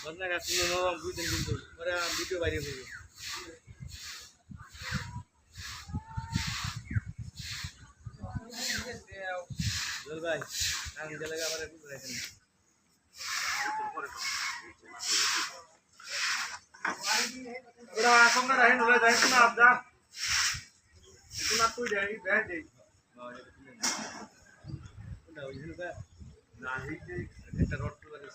বদনা গাছ বুঝতেন কিন্তু ওরা ভিডিও বাইরে হইবে জল ভাই আমি যে লাগা আমারে পুরো রাখেন ওরা সঙ্গে রাখেন ওরা যাই না আপ যা একটু না তুই যাই ব্যাগ যাই না ওই দিন না হিতে একটা রড তো লাগে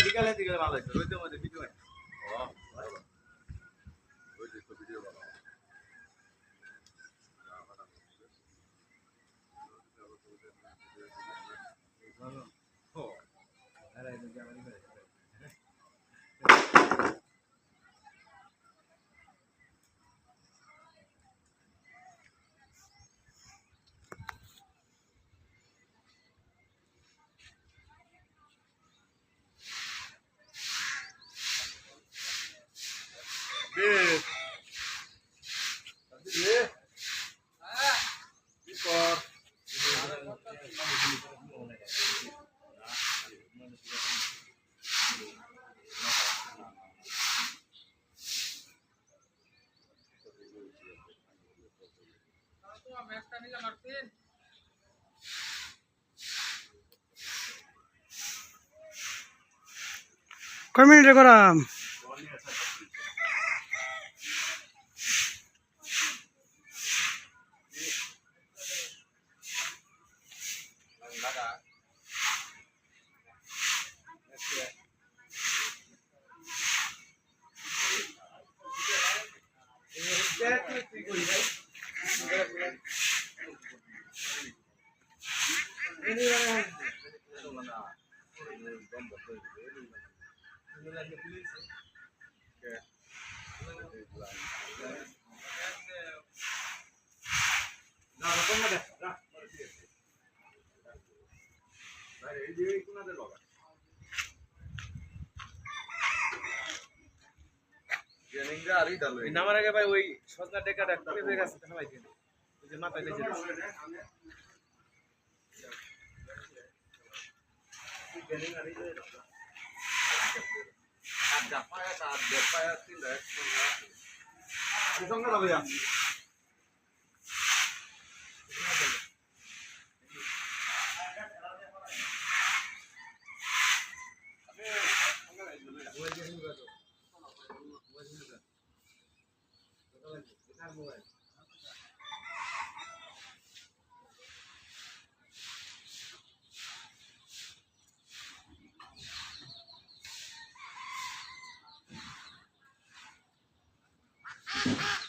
বিকালে দিকে ভালো হইতো রোদের মধ্যে ভিডিও হয় ওই যে তো ভিডিও বানাও ও আরে এই যে আমারই করে বেশ দিয়ে হ্যাঁ বিপদ কয় মিনিটে করাম নামার আগে ভাই ওই সজনা টেকাটা হয়ে গেছে কেন ভাই ওই যে মাথায় বেঁচে Ah!